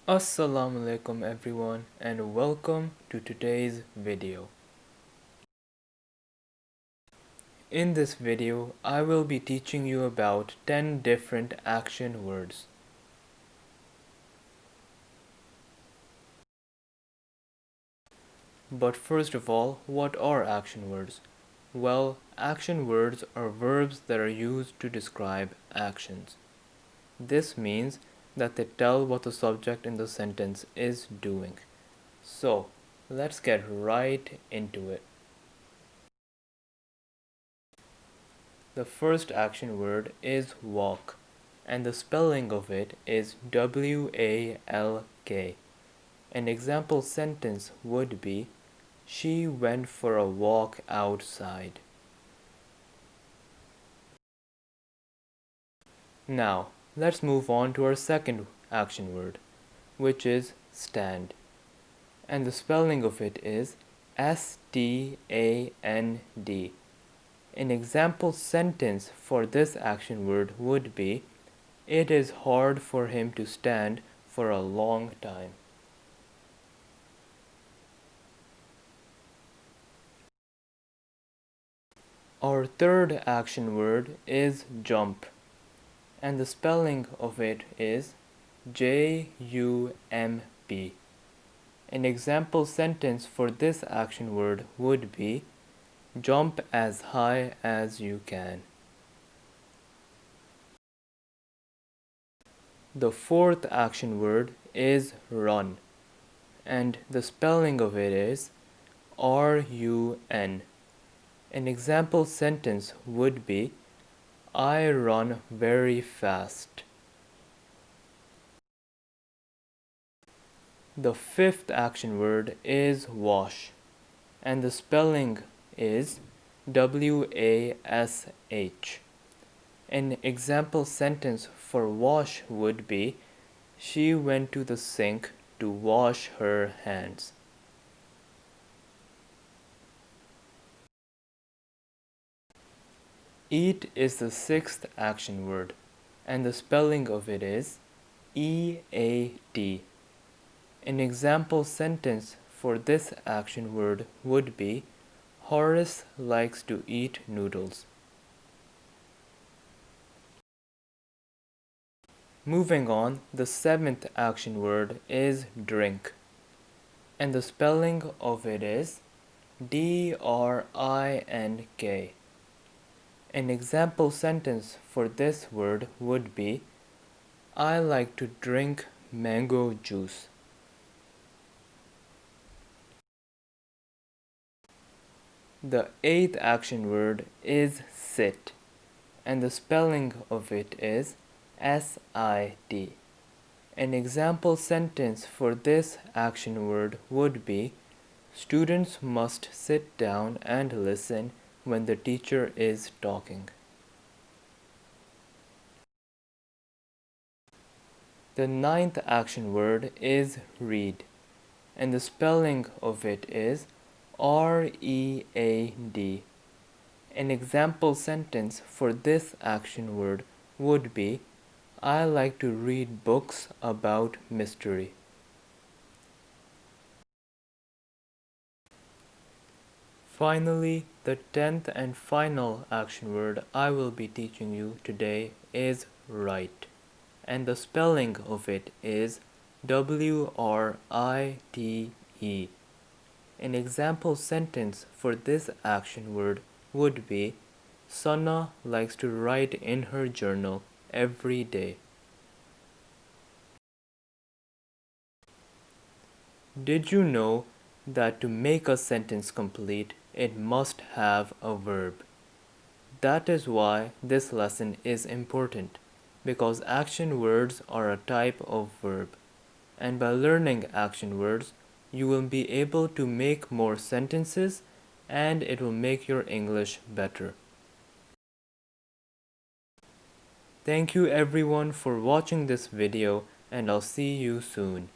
Assalamu alaikum everyone and welcome to today's video. In this video, I will be teaching you about 10 different action words. But first of all, what are action words? Well, action words are verbs that are used to describe actions. This means that they tell what the subject in the sentence is doing. So, let's get right into it. The first action word is walk, and the spelling of it is W-A-L-K. An example sentence would be, she went for a walk outside. Now, let's move on to our second action word, which is stand. And the spelling of it is S-T-A-N-D. An example sentence for this action word would be, it is hard for him to stand for a long time. Our third action word is jump, and the spelling of it is J-U-M-P. An example sentence for this action word would be, jump as high as you can. The fourth action word is run, and the spelling of it is R-U-N. An example sentence would be, I run very fast. The fifth action word is wash, and the spelling is W-A-S-H. An example sentence for wash would be, she went to the sink to wash her hands. Eat is the sixth action word, and the spelling of it is E-A-T. An example sentence for this action word would be, Horace likes to eat noodles. Moving on, the seventh action word is drink, and the spelling of it is D-R-I-N-K. An example sentence for this word would be, I like to drink mango juice. The eighth action word is sit, and the spelling of it is S-I-T. An example sentence for this action word would be, students must sit down and listen when the teacher is talking. The ninth action word is read, and the spelling of it is R-E-A-D. An example sentence for this action word would be, I like to read books about mystery. Finally, the 10th and final action word I will be teaching you today is write, and the spelling of it is W-R-I-T-E. An example sentence for this action word would be, Sana likes to write in her journal every day. Did you know that to make a sentence complete, it must have a verb? That is why this lesson is important, because action words are a type of verb. And by learning action words, you will be able to make more sentences and it will make your English better. Thank you everyone for watching this video and I'll see you soon.